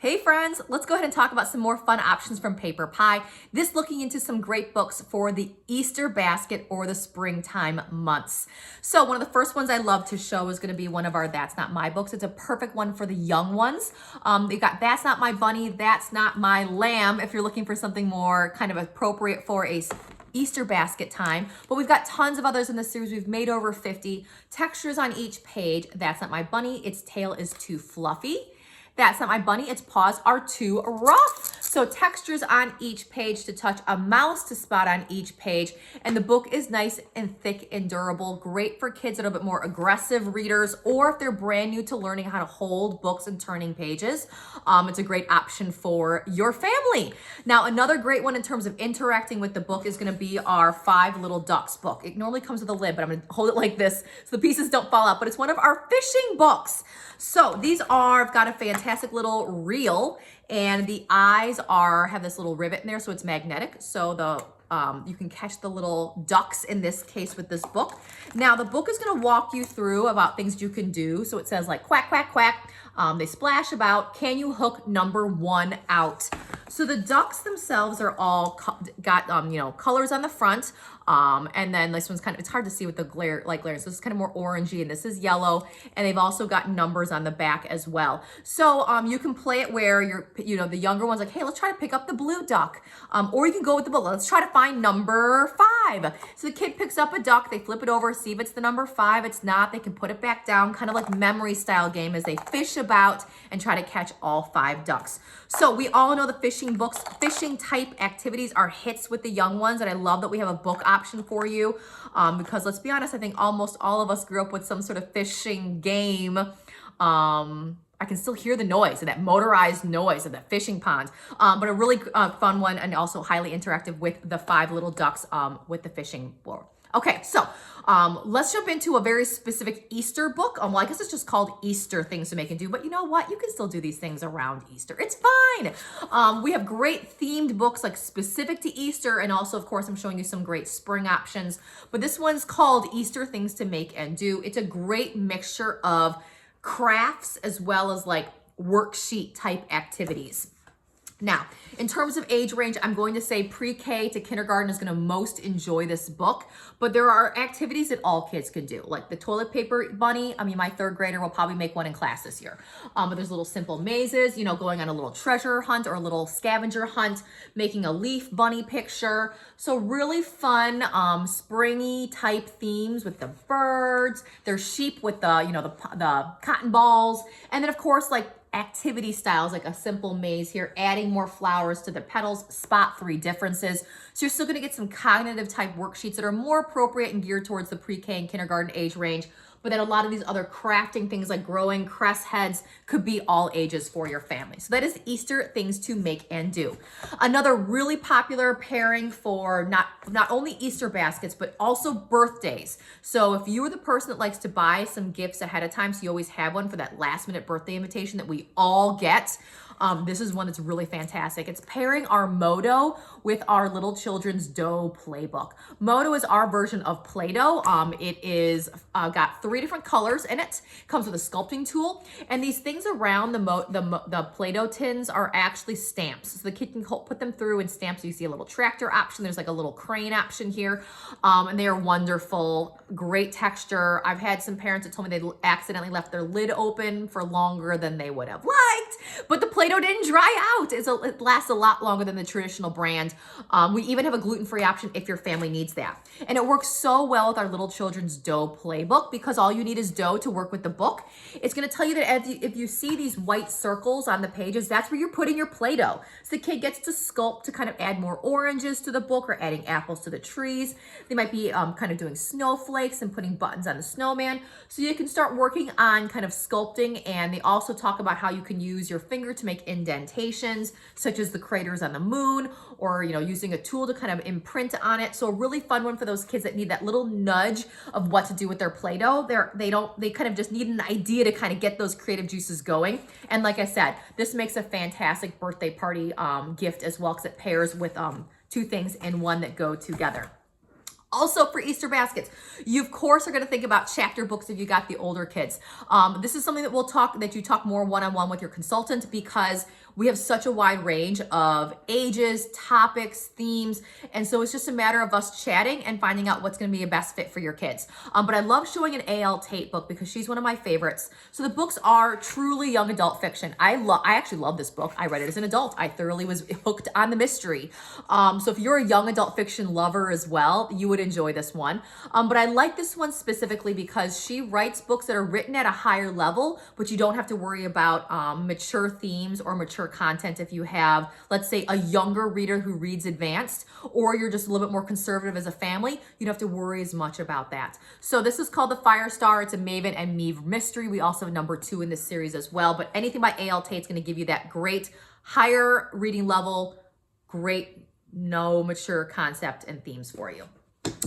Hey friends, let's go ahead and talk about some more fun options from PaperPie. This looking into some great books for the Easter basket or the springtime months. So one of the first ones I love to show is going to be one of our That's Not My books. It's a perfect one for the young ones. They got That's Not My Bunny, That's Not My Lamb if you're looking for something more kind of appropriate for a Easter basket time, but we've got tons of others in this series. We've made over 50 textures on each page. That's Not My Bunny, its tail is too fluffy. That's Not My Bunny, its paws are too rough. So textures on each page to touch, a mouse to spot on each page. And the book is nice and thick and durable. Great for kids that are a bit more aggressive readers, or if they're brand new to learning how to hold books and turning pages. It's a great option for your family. Now, another great one in terms of interacting with the book is gonna be our 5 Little Ducks book. It normally comes with a lid, but I'm gonna hold it like this so the pieces don't fall out, but it's one of our fishing books. So these are, I've got a fantastic little reel, and the eyes have this little rivet in there, so it's magnetic. So you can catch the little ducks in this case with this book. Now the book is gonna walk you through about things you can do. So it says like quack, quack, quack. They splash about, can you hook number 1 out? So the ducks themselves are all got colors on the front. And then this one's kind of, it's hard to see with the glare. So this is kind of more orangey, and this is yellow. And they've also got numbers on the back as well. So you can play it where the younger one's like, hey, let's try to pick up the blue duck. Or you can go with the book. Let's try to find number 5. So the kid picks up a duck, they flip it over, see if it's the number 5. It's not, they can put it back down, kind of like memory style game as they fish about and try to catch all 5 ducks. So we all know the fishing books, fishing type activities are hits with the young ones, and I love that we have a book option for you because let's be honest, I think almost all of us grew up with some sort of fishing game. I can still hear the noise, and that motorized noise of the fishing pond, but a really fun one, and also highly interactive with the 5 Little Ducks with the fishing board. Okay, so let's jump into a very specific Easter book. Well, I guess it's just called Easter Things to Make and Do, but you know what? You can still do these things around Easter. It's fine. We have great themed books like specific to Easter, and also, of course, I'm showing you some great spring options, but this one's called Easter Things to Make and Do. It's a great mixture of crafts as well as like worksheet type activities. Now, in terms of age range, I'm going to say pre-K to kindergarten is going to most enjoy this book, but there are activities that all kids can do, like the toilet paper bunny. I mean, my 3rd grader will probably make one in class this year. But there's little simple mazes, going on a little treasure hunt or a little scavenger hunt, making a leaf bunny picture. So really fun, springy type themes with the birds. There's sheep with the cotton balls, and then of course like activity styles like a simple maze here, adding more flowers to the petals, spot 3 differences. So you're still going to get some cognitive type worksheets that are more appropriate and geared towards the pre-K and kindergarten age range. But then a lot of these other crafting things like growing crest heads could be all ages for your family. So that is Easter Things to Make and Do. Another really popular pairing for not only Easter baskets, but also birthdays. So if you are the person that likes to buy some gifts ahead of time, so you always have one for that last minute birthday invitation that we all get, this is one that's really fantastic. It's pairing our MODO with our Little Children's Dough Playbook. MODO is our version of Play-Doh. It is got 3 different colors in it. Comes with a sculpting tool, and these things around the Play-Doh tins are actually stamps. So the kid can put them through in stamps. You see a little tractor option. There's like a little crane option here, and they are wonderful. Great texture. I've had some parents that told me they accidentally left their lid open for longer than they would have liked, but the Play-Doh didn't dry out. It lasts a lot longer than the traditional brand. We even have a gluten-free option if your family needs that. And it works so well with our Little Children's Dough Playbook because all you need is dough to work with the book. It's going to tell you that if you see these white circles on the pages, that's where you're putting your Play-Doh. So the kid gets to sculpt to kind of add more oranges to the book or adding apples to the trees. They might be kind of doing snowflakes and putting buttons on the snowman. So you can start working on kind of sculpting, and they also talk about how you can use your finger to make indentations, such as the craters on the moon, or using a tool to kind of imprint on it. So a really fun one for those kids that need that little nudge of what to do with their Play-Doh. They kind of just need an idea to kind of get those creative juices going. And like I said, this makes a fantastic birthday party gift as well, because it pairs with 2 things in one that go together. Also for Easter baskets, you of course are going to think about chapter books if you got the older kids. This is something that you talk more one-on-one with your consultant, because we have such a wide range of ages, topics, themes, and so it's just a matter of us chatting and finding out what's going to be a best fit for your kids. But I love showing an A.L. Tate book because she's one of my favorites. So the books are truly young adult fiction. I actually love this book. I read it as an adult. I thoroughly was hooked on the mystery. So if you're a young adult fiction lover as well, you would enjoy this one. But I like this one specifically because she writes books that are written at a higher level, but you don't have to worry about mature themes or mature content if you have, let's say, a younger reader who reads advanced, or you're just a little bit more conservative as a family. You don't have to worry as much about that. So this is called The Firestar. It's a Maven and Meve mystery. We also have number 2 in this series as well, but anything by A.L. Tate's going to give you that great higher reading level, great no mature concept and themes for you.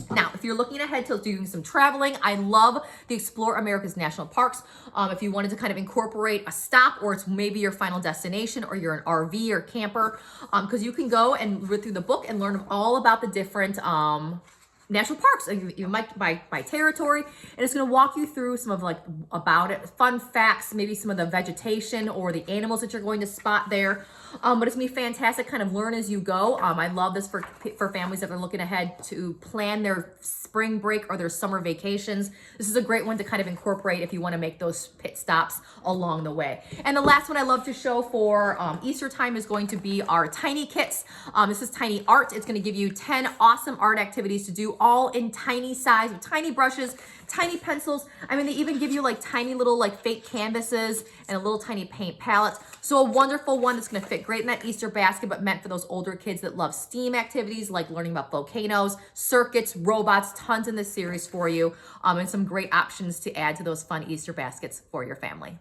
Now, if you're looking ahead to doing some traveling, I love the Explore America's National Parks. If you wanted to kind of incorporate a stop, or it's maybe your final destination, or you're an RV or camper, because you can go and read through the book and learn all about the different national parks, you might by territory, and it's going to walk you through some of about it, fun facts, maybe some of the vegetation or the animals that you're going to spot there. But it's going to be fantastic, kind of learn as you go. I love this for families that are looking ahead to plan their spring break or their summer vacations. This is a great one to kind of incorporate if you want to make those pit stops along the way. And the last one I love to show for Easter time is going to be our tiny kits. This is Tiny Art. It's going to give you 10 awesome art activities to do, all in tiny size with tiny brushes, tiny pencils. I mean, they even give you tiny little fake canvases and a little tiny paint palettes. So a wonderful one that's going to fit great in that Easter basket, but meant for those older kids that love STEAM activities like learning about volcanoes, circuits, robots, tons in this series for you, and some great options to add to those fun Easter baskets for your family.